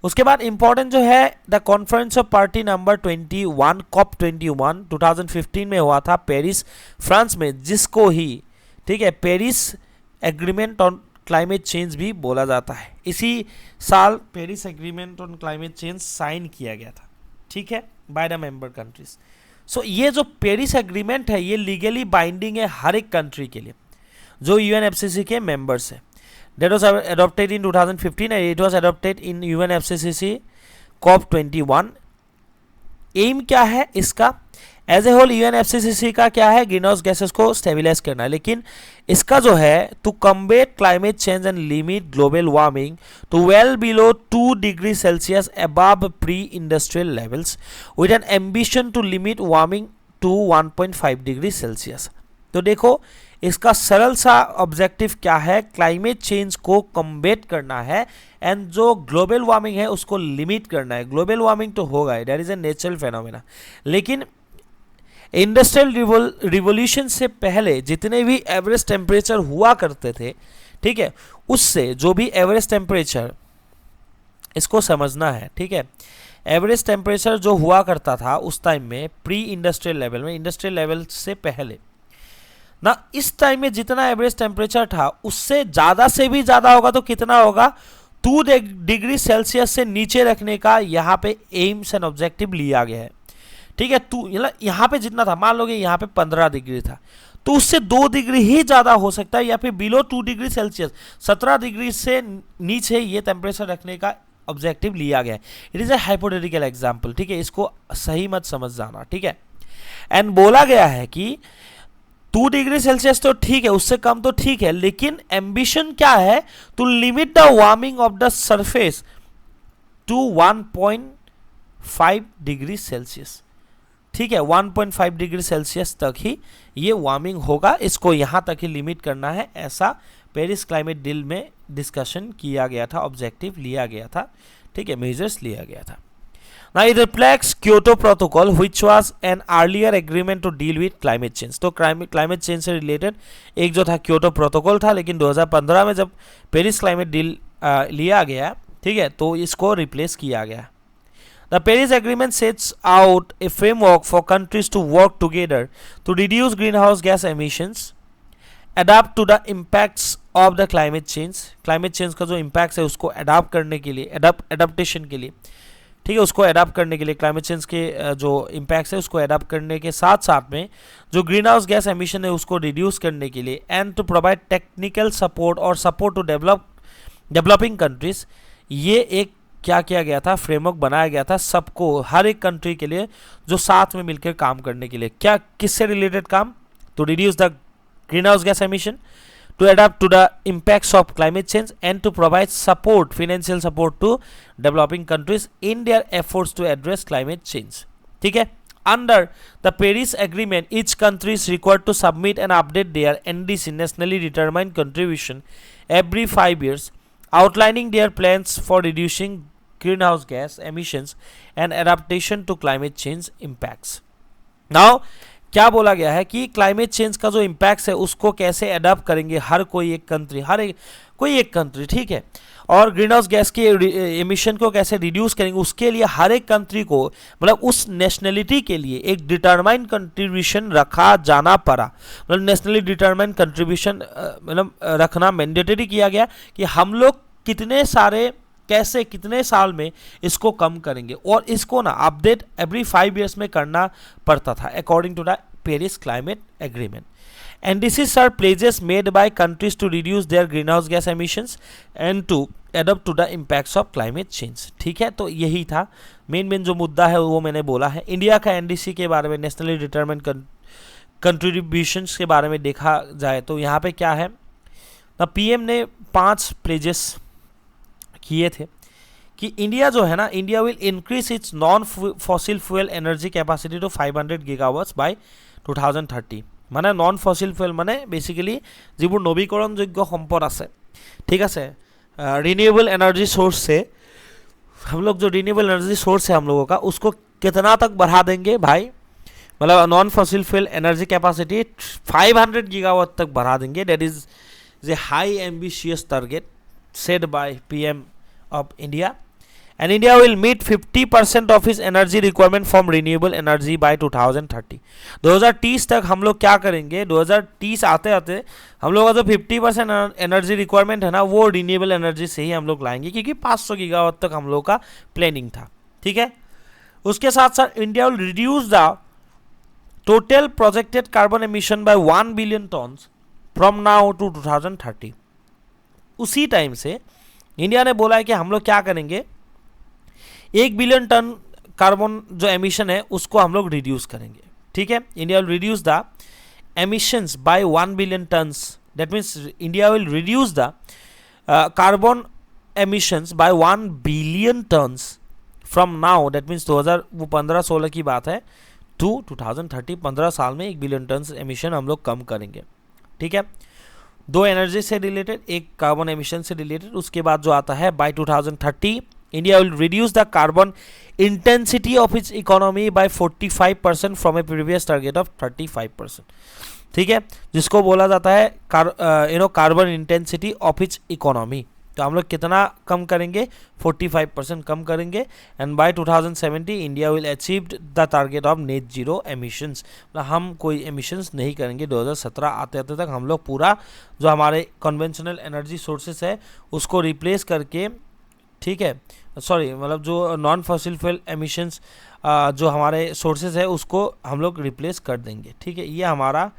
उसके बाद इंपॉर्टेंट जो है the conference of party number 21 COP 21 2015 में हुआ था पेरिस फ्रांस में, जिसको ही, ठीक है, Paris agreement on climate change भी बोला जाता है। इसी साल Paris agreement on climate change sign किया गया था, ठीक है, by the member countries. So ये जो पेरिस एग्रीमेंट है ये लीगली बाइंडिंग है हर एक कंट्री के लिए जो यूएनएफसीसीसी के मेंबर्स है। That was adopted in 2015 and it was adopted in UNFCCC COP 21. M क्या है इसका, एज ए होल यूएनएफसीसीसी का क्या है, ग्रीन हाउस गैसेस को स्टेबलाइज करना है, लेकिन इसका जो है to combat climate change and limit global warming to well below 2 degree Celsius above pre industrial levels with an ambition to limit warming to 1.5 degree Celsius. तो देखो इसका सरल सा ऑब्जेक्टिव क्या है, क्लाइमेट चेंज को कम्बेट करना है एंड जो ग्लोबल वार्मिंग है उसको लिमिट करना है। ग्लोबल वार्मिंग तो होगा, that is a natural phenomena, लेकिन इंडस्ट्रियल रिवॉल्यूशन से पहले जितने भी एवरेज टेम्परेचर हुआ करते थे, ठीक है, उससे जो भी एवरेज टेम्परेचर, इसको समझना है, ठीक है, एवरेज टेम्परेचर जो हुआ करता था उस टाइम में प्री इंडस्ट्रियल लेवल में, इंडस्ट्रियल लेवल से पहले ना, इस टाइम में जितना एवरेज टेम्परेचर था उससे ज़्यादा से भी ज़्यादा होगा तो कितना होगा, 2 डिग्री सेल्सियस से नीचे रखने का यहाँ पे एम्स एंड ऑब्जेक्टिव लिया गया है, ठीक है। यहाँ पे जितना था, मान लो कि यहाँ पे 15 डिग्री था, तो उससे 2 डिग्री ही ज़्यादा हो सकता है, या फिर बिलो 2 डिग्री सेल्सियस 17 डिग्री से नीचे ये टेम्परेचर रखने का ऑब्जेक्टिव लिया गया है। It is a hypothetical example, ठीक है, इसको सही मत समझ जाना, ठीक है। एंड बोला गया है कि 2 डिग्री सेल्सियस तो ठीक है, उससे कम तो ठीक है, लेकिन एम्बिशन क्या है, to limit the warming of the surface to 1.5 degree Celsius, ठीक है, 1.5 डिग्री सेल्सियस तक ही ये वार्मिंग होगा, इसको यहाँ तक ही लिमिट करना है, ऐसा पेरिस क्लाइमेट डील में डिस्कशन किया गया था, ऑब्जेक्टिव लिया गया था, ठीक है, मेजर्स लिया गया था। Now it reflects Kyoto Protocol, which was an earlier agreement to deal with climate change. तो climate change से related एक जो था क्योटो प्रोटोकॉल था, लेकिन 2015 में जब पेरिस क्लाइमेट डील लिया गया, ठीक है, तो इसको रिप्लेस किया गया। The Paris Agreement sets out a framework for countries to work together to reduce greenhouse gas emissions, adapt to the impacts of the climate change. Climate change का जो impacts है उसको adapt करने के लिए, adaptation के लिए, ठीक है, उसको अडाप्ट करने के लिए, क्लाइमेट चेंज के जो इम्पैक्ट्स है उसको अडाप्ट करने के साथ साथ में जो ग्रीन हाउस गैस एमिशन है उसको रिड्यूस करने के लिए, and to provide technical support और सपोर्ट टू डेवलपिंग कंट्रीज। ये एक क्या किया गया था, फ्रेमवर्क बनाया गया था सबको, हर एक कंट्री के लिए जो साथ में मिलकर काम करने के लिए। क्या, किससे रिलेटेड काम, to reduce the green house gas emission, to adapt to the impacts of climate change, and to provide support, financial support to developing countries in their efforts to address climate change, ठीक है। Under the Paris Agreement, each country is required to submit and update their NDC, nationally determined contribution, every 5 years, outlining their plans for reducing greenhouse gas emissions and adaptation to climate change impacts. Now क्या बोला गया है कि क्लाइमेट चेंज का जो इम्पैक्ट्स है उसको कैसे अडॉप्ट करेंगे हर कोई एक कंट्री, कोई एक कंट्री, ठीक है, और ग्रीन हाउस गैस के एमिशन को कैसे रिड्यूस करेंगे उसके लिए हर एक कंट्री को मतलब उस नेशनलिटी के लिए एक डिटरमाइंड कंट्रीब्यूशन रखा जाना पड़ा, मतलब नेशनली डिटरमाइंड कंट्रीब्यूशन मतलब रखना मैंडेटरी किया गया कि हम लोग कितने सारे कैसे कितने साल में इसको कम करेंगे, और इसको ना अपडेट एवरी 5 years में करना पड़ता था according to the Paris climate agreement. NDCs are pledges made by countries to reduce their greenhouse gas emissions and to adapt to the impacts of climate change. ठीक है, तो यही था मेन जो मुद्दा है वो मैंने बोला है. इंडिया का NDC के बारे में, नेशनली डिटरमाइंड कंट्रीब्यूशंस के बारे में देखा जाए तो यहाँ पे क्या है ना, PM ने 5 प्लेजेस किए थे कि इंडिया जो है ना, India will increase its non fossil fuel energy capacity to 500 gigawatts by 2030. মানে নন ফসিল ফুয়েল মানে বেসিক্যালি যিবোৰ নবীকৰণযোগ্য সম্পদ আছে, ঠিক আছে, रिन्यूएबल एनर्जी सोर्स से हम लोग जो रिन्यूएबल एनर्जी सोर्स है हम लोगों का उसको कितना तक बढ़ा देंगे भाई, मतलब non fossil fuel energy capacity 500 gigawatt तक बढ़ा देंगे. That is a high ambitious target set by PM of India. And India will meet 50% of its energy requirement from renewable energy by 2030. 2030 तक हम लोग क्या करेंगे, 2030 आते आते हम लोग का जो 50% एनर्जी रिक्वायरमेंट है ना वो रिन्यूएबल एनर्जी से ही हम लोग लाएंगे, क्योंकि 500 गीगावाट तक हम लोग का प्लानिंग था. ठीक है, उसके साथ साथ India will reduce the total projected carbon emission by 1 billion tons from now to 2030. उसी टाइम से इंडिया ने बोला है कि हम लोग क्या करेंगे, 1 बिलियन टन कार्बन जो एमिशन है उसको हम लोग रिड्यूस करेंगे. ठीक है, India will reduce the emissions by 1 billion tons. That means India will reduce the carbon emissions by 1 billion tons from now. That means 2015-16 की बात है टू 2030. 15 साल में 1 बिलियन टन एमिशन हम लोग कम करेंगे. ठीक है, 2 एनर्जी से रिलेटेड, एक कार्बन एमिशन से रिलेटेड. उसके बाद जो आता है bye 2030 India will reduce the carbon intensity of its economy by 45% from a previous target of 35%. ठीक है, जिसको बोला जाता है carbon intensity of its economy. तो हम लोग कितना कम करेंगे, 45% कम करेंगे. And by 2070 India will achieve the target of net zero emissions. मतलब हम कोई एमिशंस नहीं करेंगे. 2017 आते आते तक हम लोग पूरा जो हमारे कन्वेंशनल एनर्जी सोर्सेस है उसको रिप्लेस करके, ठीक है, सॉरी मतलब जो नॉन फॉसिल फ्यूल एमिशंस जो हमारे सोर्सेज है उसको हम लोग रिप्लेस कर देंगे. ठीक है, ये हमारा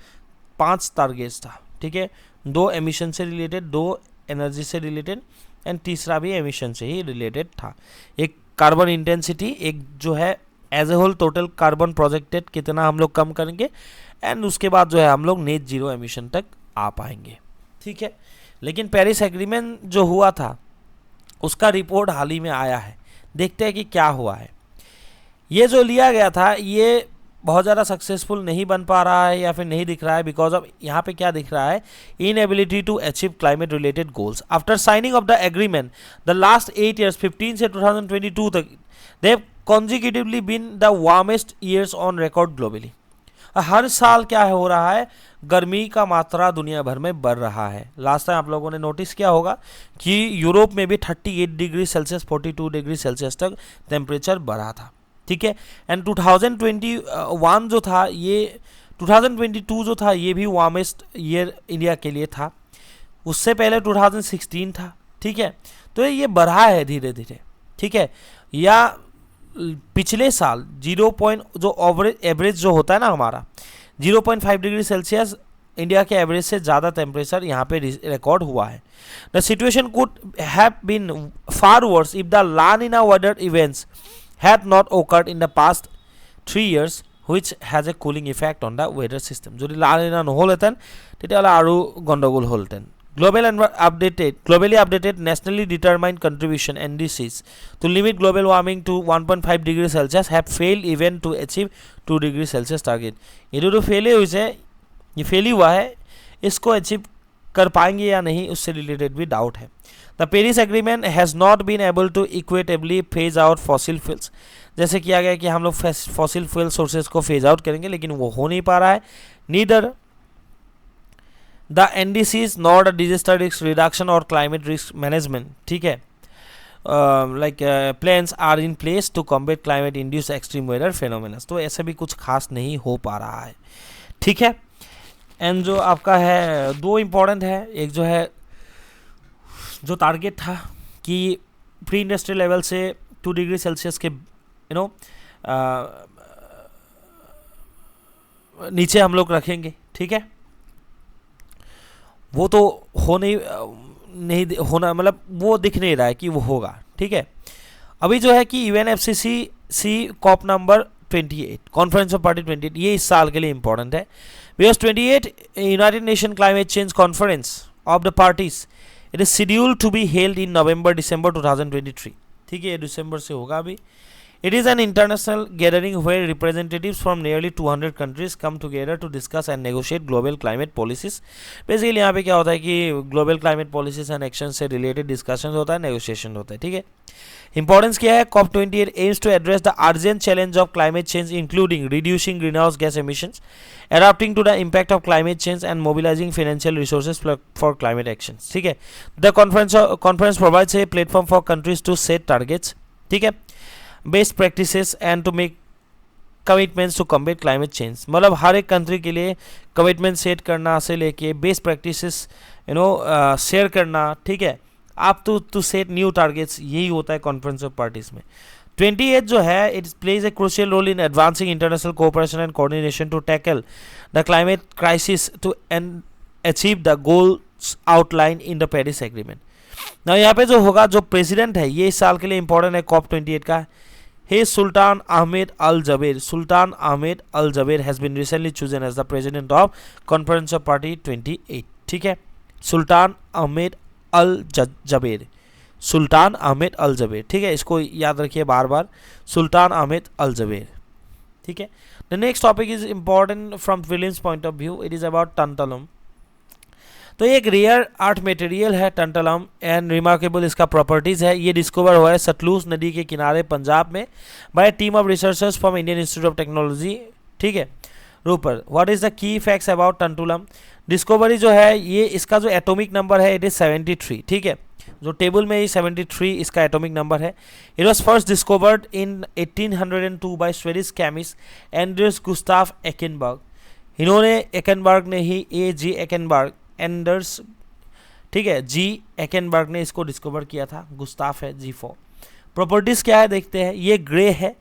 5 टारगेट्स था. ठीक है, 2 एमिशन से रिलेटेड, 2 एनर्जी से रिलेटेड एंड तीसरा भी एमिशन से ही रिलेटेड था. एक कार्बन इंटेंसिटी, एक जो है as a whole total carbon projected कितना हम लोग कम करेंगे, एंड उसके बाद जो है हम लोग नेट जीरो एमिशन तक आ पाएंगे. ठीक है, लेकिन पेरिस एग्रीमेंट जो हुआ था उसका रिपोर्ट हाल ही में आया है. देखते हैं कि क्या हुआ है. ये जो लिया गया था ये बहुत ज़्यादा सक्सेसफुल नहीं बन पा रहा है या फिर नहीं दिख रहा है, बिकॉज ऑफ यहाँ पे क्या दिख रहा है, inability to achieve climate related goals. After signing of the agreement the last 8 years 15 से 2022 तक they have consecutively been the warmest years on record globally. हर साल क्या हो रहा है, गर्मी का मात्रा दुनिया भर में बढ़ रहा है. लास्ट टाइम आप लोगों ने नोटिस किया होगा कि यूरोप में भी 38 डिग्री सेल्सियस 42 डिग्री सेल्सियस तक टेम्परेचर बढ़ा था. ठीक है, एंड 2021 जो था, ये 2022 जो था ये भी वार्मेस्ट ईयर इंडिया के लिए था. उससे पहले 2016 था. ठीक है, तो ये बढ़ा है धीरे धीरे. ठीक है, या पिछले साल 0. जो एवरेज जो होता है ना हमारा 0.5 डिग्री सेल्सियस इंडिया के एवरेज से ज़्यादा टेम्परेचर यहाँ पे रिकॉर्ड हुआ है. The situation could have been far worse if the La Nina weather events had not occurred in the past 3 years which has a cooling effect on the weather system. যদি লা নিনা নহ'লহেঁতেন তেতিয়াহ'লে আৰু গণ্ডগোল হ'লহেঁতেন. Globally updated nationally determined contribution NDCs to limit global warming to 1.5 degree Celsius have failed even to achieve 2 degree Celsius target. ये तो फेल हुई, ये फेल ही हुआ है. इसको अचीव कर पाएंगे या नहीं उससे रिलेटेड भी डाउट है. The Paris agreement has not been able to equitably phase out fossil fuels, जैसे किया गया कि हम लोग फॉसिल फ्यूल सोर्सेज को फेज आउट करेंगे, लेकिन वो हो नहीं पा रहा है. Neither the NDCs not a disaster risk reduction और क्लाइमेट रिस्क मैनेजमेंट, ठीक है, plans are in place to combat climate induced extreme weather phenomenons. तो ऐसे भी कुछ खास नहीं हो पा रहा है, ठीक है. एंड जो आपका है दो इम्पोर्टेंट है, एक जो है जो टारगेट था कि प्री इंडस्ट्रियल लेवल से 2 डिग्री सेल्सियस के नीचे हम लोग रखेंगे, ठीक है, वो तो हो नहीं होना, मतलब वो दिख नहीं रहा है कि वो होगा, ठीक है. अभी जो है कि UNFCCC COP number 28 conference of party 28 ये इस साल के लिए इंपॉर्टेंट है, because 28 United Nation climate change conference of the parties it is scheduled to be held in November-December 2023, ठीक है, ये दिसंबर से होगा अभी. It is an international gathering where representatives from nearly 200 countries come together to discuss and negotiate global climate policies. Basically यहाँ पे क्या होता है कि global climate policies and actions से related discussions होता है, negotiation होता है, ठीक है. Importance क्या है? COP28 aims to address the urgent challenge of climate change, including reducing greenhouse gas emissions, adapting to the impact of climate change, and mobilizing financial resources for climate actions. ठीक है. The conference provides a platform for countries to set targets, ठीक है, best practices and to make commitments to combat climate change. मतलब हर एक कंट्री के लिए कमिटमेंट सेट करना से लेके बेस्ट प्रैक्टिसेस शेयर करना, ठीक है, आप टू सेट न्यू टारगेट्स, यही होता है कॉन्फ्रेंस ऑफ पार्टीज में. 28 जो है it pledge a crucial role in advancing international cooperation and coordination to tackle the climate crisis to achieve the goals outline in the Paris agreement. ना यहाँ पे जो होगा, जो प्रेसिडेंट है ये इस साल के लिए इंपॉर्टेंट है COP28 का, हे Sultan Ahmed Al Jaber. Sultan Ahmed Al Jaber has been recently chosen as the president of conference of party 28, ठीक है. सुल्तान Ahmed Al Jaber, Sultan Ahmed Al Jaber, ठीक है, इसको याद रखिए बार बार, सुल्तान अहमद अल जबेर, ठीक है. The next topic is important from Williams point of view, it is about tantalum. तो एक रेयर आर्ट मटेरियल है टंटलम एंड रिमार्केबल इसका प्रॉपर्टीज़ है. ये डिस्कवर हुआ है सतलुज नदी के किनारे पंजाब में by team of researchers from Indian Institute of Technology, ठीक है, Ropar. What is the key facts about tantalum? Discovery जो है ये इसका जो एटॉमिक नंबर है इट इज़ 73, ठीक है, जो टेबल में ही 73 इसका एटॉमिक नंबर है. It was first discovered in 1802 by Swedish chemist Anders Gustaf Ekeberg. इन्होंने एकेनबर्ग ने ही A.G. एकेनबर्ग एंडर्स, ठीक है, G. एकेनबर्ग ने इसको डिस्कवर किया था. गुस्ताफ है G4. प्रॉपर्टीज़ क्या है देखते हैं. ये ग्रे है,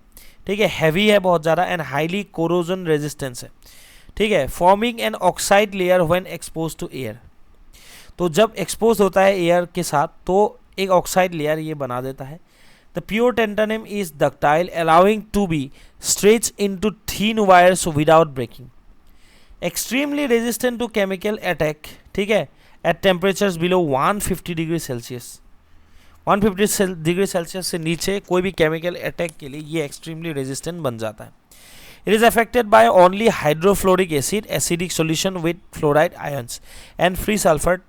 ठीक है, हैवी है बहुत ज़्यादा एंड हाईली कोरोजन रेजिस्टेंस है, ठीक है, forming an oxide layer when expose to air. तो जब एक्सपोज होता है एयर के साथ तो एक ऑक्साइड लेयर ये बना देता है. The pure tantalum is ductile allowing to be stretch in to thin wires without breaking. Extremely resistant to chemical attack, ठीक है, at temperatures below 150 degree Celsius. 150 degree Celsius से नीचे कोई भी केमिकल अटैक के लिए ये एक्सट्रीमली रेजिस्टेंट बन जाता है. It is affected by only hydrofluoric acid, acidic solution with fluoride ions and free sulphur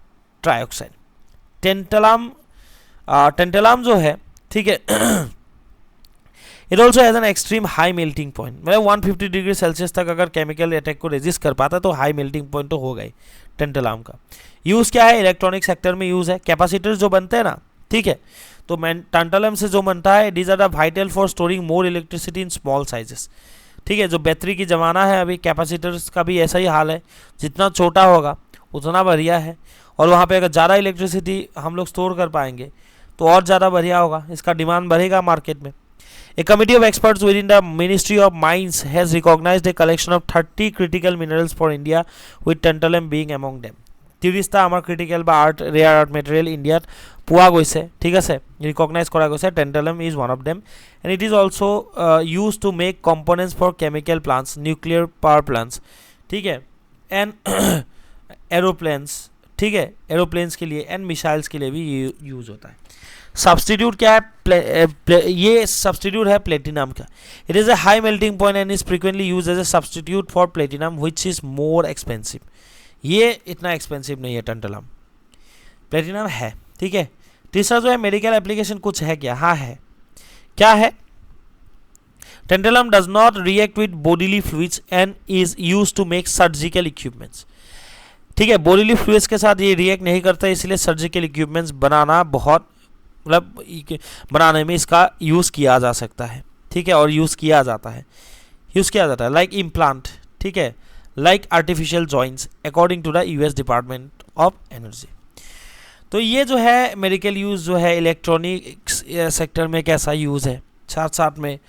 trioxide. Tantalum जो है, ठीक है, it also has an extreme high melting point. मतलब 150 डिग्री सेल्सियस तक अगर केमिकल अटैक को रेजिस्ट कर पाता तो हाई मेल्टिंग पॉइंट तो होगा ही टेंटलम का. यूज़ क्या है? इलेक्ट्रॉनिक सेक्टर में यूज़ है. कैपेसिटर्स जो बनते हैं ना, ठीक है, तो टंटलम से जो बनता है these are the vital for storing more electricity in small sizes, ठीक है. जो बैटरी की ज़माना है अभी, कैपेसिटर्स का भी ऐसा ही हाल है, जितना छोटा होगा उतना बढ़िया है. और वहाँ पे अगर ज़्यादा इलेक्ट्रिसिटी हम लोग स्टोर कर पाएंगे तो और ज़्यादा बढ़िया होगा, इसका डिमांड बढ़ेगा मार्केट में. A committee of experts within the Ministry of Mines has recognized a collection of 30 critical minerals for India, with tantalum being among them. 30টা আমাৰ ক্ৰিটিকেল বা ৰেয়াৰ আৰ্ট মেটেৰিয়েল ইণ্ডিয়াত পোৱা গৈছে, ঠিক আছে, ৰিকগনাইজ কৰা গৈছে. Tantalum is one of them and it is also' use to make components for chemical plants, nuclear power plants, ठीक है, एंड एरोप्लेन्स, ठीक है, एरोप्लेन्स के लिए एंड मिसाइल्स के लिए भी यूज़ होता है. सब्सटीट्यूट क्या है? ये सब्सटीट्यूट है प्लेटिनम का. It is a high melting point and is frequently use as a substitute for platinum which is more expensive. ये इतना एक्सपेंसिव नहीं है टंटलम, प्लेटिनम है, ठीक है. तीसरा जो है मेडिकल एप्लीकेशन कुछ है क्या? हाँ है। क्या है? Tantalum does not react with bodily fluids and is use to make surgical equipments. ठीक है, bodily fluids के साथ ये रिएक्ट नहीं करता, इसलिए सर्जिकल इक्विपमेंट्स बनाना बहुत मतलब बनाने में इसका यूज़ किया जा सकता है। ठीक है, और यूज़ किया जाता है लाइक इम्प्लांट, ठीक है, like artificial joints according to the US department of energy. तो ये जो है मेडिकल यूज़ जो है इलेक्ट्रॉनिक्स सेक्टर में कैसा यूज़ है, साथ साथ में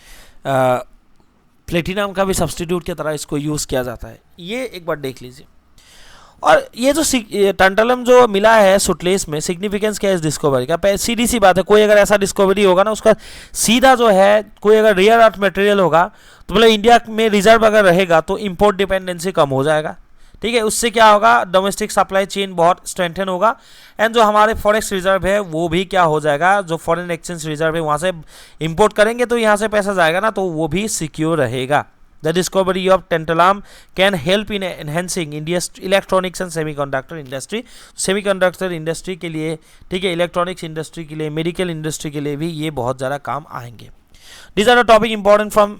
प्लेटिनम का भी सब्स्टिट्यूट की तरह इसको यूज़ किया जाता है, ये एक बार देख लीजिए। और ये जो टंटलम जो मिला है सुटलेस में, सिग्निफिकेंस क्या है इस डिस्कवरी का? सीधी सी बात है, कोई अगर ऐसा डिस्कवरी होगा ना, उसका सीधा जो है कोई अगर रेयर अर्थ मटेरियल होगा तो मतलब इंडिया में रिजर्व अगर रहेगा तो इंपोर्ट डिपेंडेंसी कम हो जाएगा। ठीक है, उससे क्या होगा, डोमेस्टिक सप्लाई चेन बहुत स्ट्रेंथन होगा एंड जो हमारे फॉरेक्स रिजर्व है वो भी क्या हो जाएगा, जो फॉरेन एक्सचेंज रिजर्व है वहाँ से इंपोर्ट करेंगे तो यहाँ से पैसा जाएगा ना, तो वो भी सिक्योर रहेगा। The discovery of tantalum can help in enhancing India's electronics and semiconductor industry. Semiconductor industry के लिए, ठीक है, इलेक्ट्रॉनिक्स इंडस्ट्री के लिए, मेडिकल इंडस्ट्री के लिए भी ये बहुत ज़्यादा काम आएंगे। These are the topic important from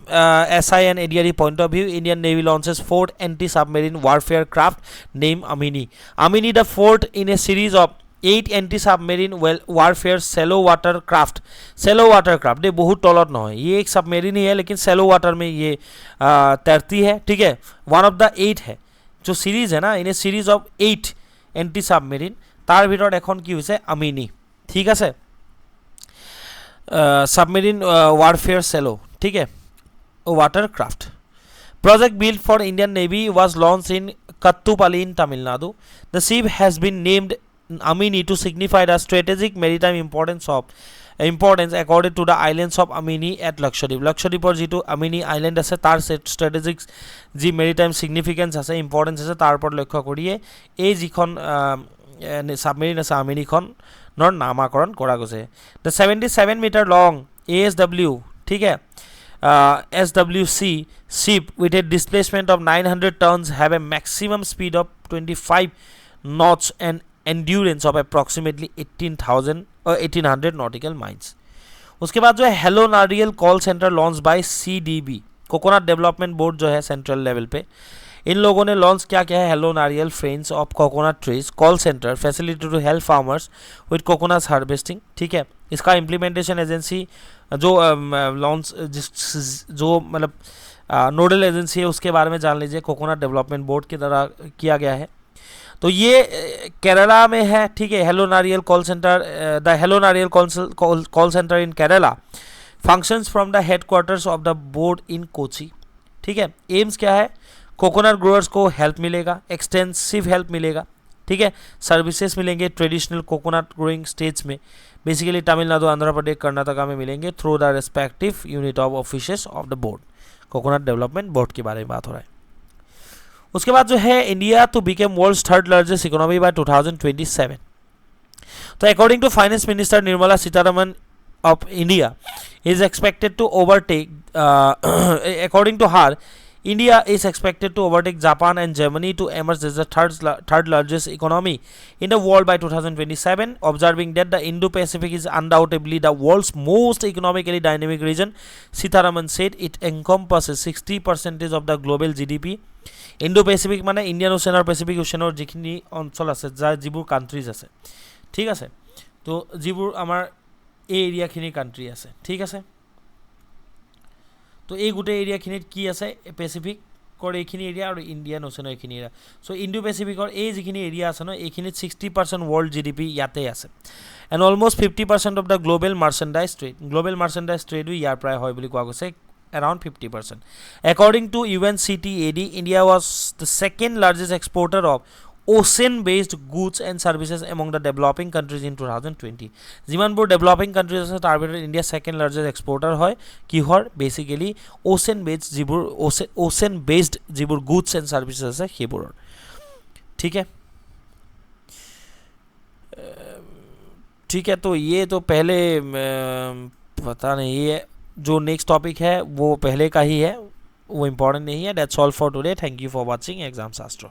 SI and ADRE point of view. Indian Navy launches 4th anti-submarine warfare craft named Amini. Amini the 4th in a series of 8 anti-submarine warfare shallow water craft. Shallow water craft ये बहुत तलत नहीं, ये एक सबमेरिन ही है लेकिन सेलो वाटर में ये तैरती है। ठीक है, वन ऑफ द 8 है जो सीरीज है ना, इन ए सीरीज ऑफ 8 एंटी-सबमेरिन तार ভিতৰত এখন কি হৈছে আমিনি। ঠিক আছে, सबमेरिन वारफेयर सेलो, ठीक है, water craft. Project built for Indian Navy was launched in Kattupalli in Tamil Nadu. The ship has been named Amini to signify the strategic maritime importance according to the islands of Amini at Lakshadweep. Lakshadweepৰ যিটো Amini island আছে তাৰ strategic যি maritime significance আছে, importance আছে, তাৰ ওপৰত লক্ষ্য কৰিয়ে এই যিখন সাবমেৰিন আছে আমিনিখনৰ নামাকৰণ কৰা গৈছে। The 77 meter long ASW, ठीक है, SWC ship with a displacement of 900 tons have a maximum speed of 25 knots and endurance of approximately 1800 nautical miles। उसके बाद जो है hello Naariyal call centre launch by CDB, coconut development board जो है सेंट्रल लेवल पे, इन लोगों ने लॉन्च क्या किया है, हेलो नारियल friends of coconut trees call centre facility to help farmers with coconut harvesting. ठीक है, इसका इम्प्लीमेंटेशन एजेंसी जो लॉन्च जो मतलब नोडल एजेंसी है उसके बारे में जान लीजिए, कोकोनट डेवलपमेंट बोर्ड की तरह किया गया है। तो ये केरला में है। ठीक है, hello Naariyal call centre, the hello Naariyal call centre in Kerala functions from the headquarters of the board in Kochi. ठीक है, एम्स क्या है, कोकोनट ग्रोअर्स को हेल्प मिलेगा, एक्सटेंसिव हेल्प मिलेगा, ठीक है, सर्विसेज मिलेंगे ट्रेडिशनल कोकोनट ग्रोइंग स्टेट्स में, बेसिकली तमिलनाडु, आंध्र प्रदेश, कर्नाटका में मिलेंगे through the respective unit of offices of the board. Coconut development board के बारे में बात हो रहा है। उसके बाद जो है India to became world's 3rd largest economy by 2027। तो according to finance minister Nirmala Sitharaman of India is expected to overtake, according to her, India is expected to overtake Japan and Germany to emerge as the third largest economy in the world by 2027, observing that the Indo-Pacific is undoubtedly the world's most economically dynamic region. Sitharaman said it encompasses 60% of the global GDP. Indo-Pacific মানে ইন্ডিয়ান ওশেন আৰু পেচিফিক ওশেনৰ যিখিনি অঞ্চল আছে, যাৰ যিবোৰ কাণ্ট্ৰিজ আছে, ঠিক আছে, তো যিবোৰ আমাৰ এই এৰিয়াখিনি কাণ্ট্ৰি আছে, ঠিক আছে, তো এই গোটেই এৰিয়াখিনিত কি আছে, পেচিফিকৰ এইখিনি এৰিয়া আৰু ইণ্ডিয়ান ওচেনৰ এইখিনি এৰিয়া। চ' ইণ্ডো পেচিফিকৰ এই যিখিনি এৰিয়া আছে ন, এইখিনিত 60% ৱৰ্ল্ড GDP ইয়াতে আছে and almost 50% of the global merchandise trade. Global merchandise ট্ৰেডো ইয়াৰ পৰাই হয় বুলি কোৱা গৈছে, around 50%. According to UNCTAD, India was the second largest exporter of ocean-based goods and services among the developing countries in 2020. যিমানবোৰ ডেভেলপিং কাণ্ট্ৰিজ আছে তাৰ ভিতৰত ইণ্ডিয়া সেকেণ্ড লাৰ্জেষ্ট এক্সপৰ্টাৰ হয় কিহৰ, বেচিকেলি ओशन बेस्ड যিবোৰ গুডছ এণ্ড ছাৰ্ভিচেছ আছে সেইবোৰৰ। ठीक है, ठीक है, तो ये तो पहले पता नहीं, ये जो नेक्स्ट टॉपिक है वो पहले का ही है, वो इम्पोर्टेंट नहीं है। That's all for today, thank you for watching exam शास्त्र।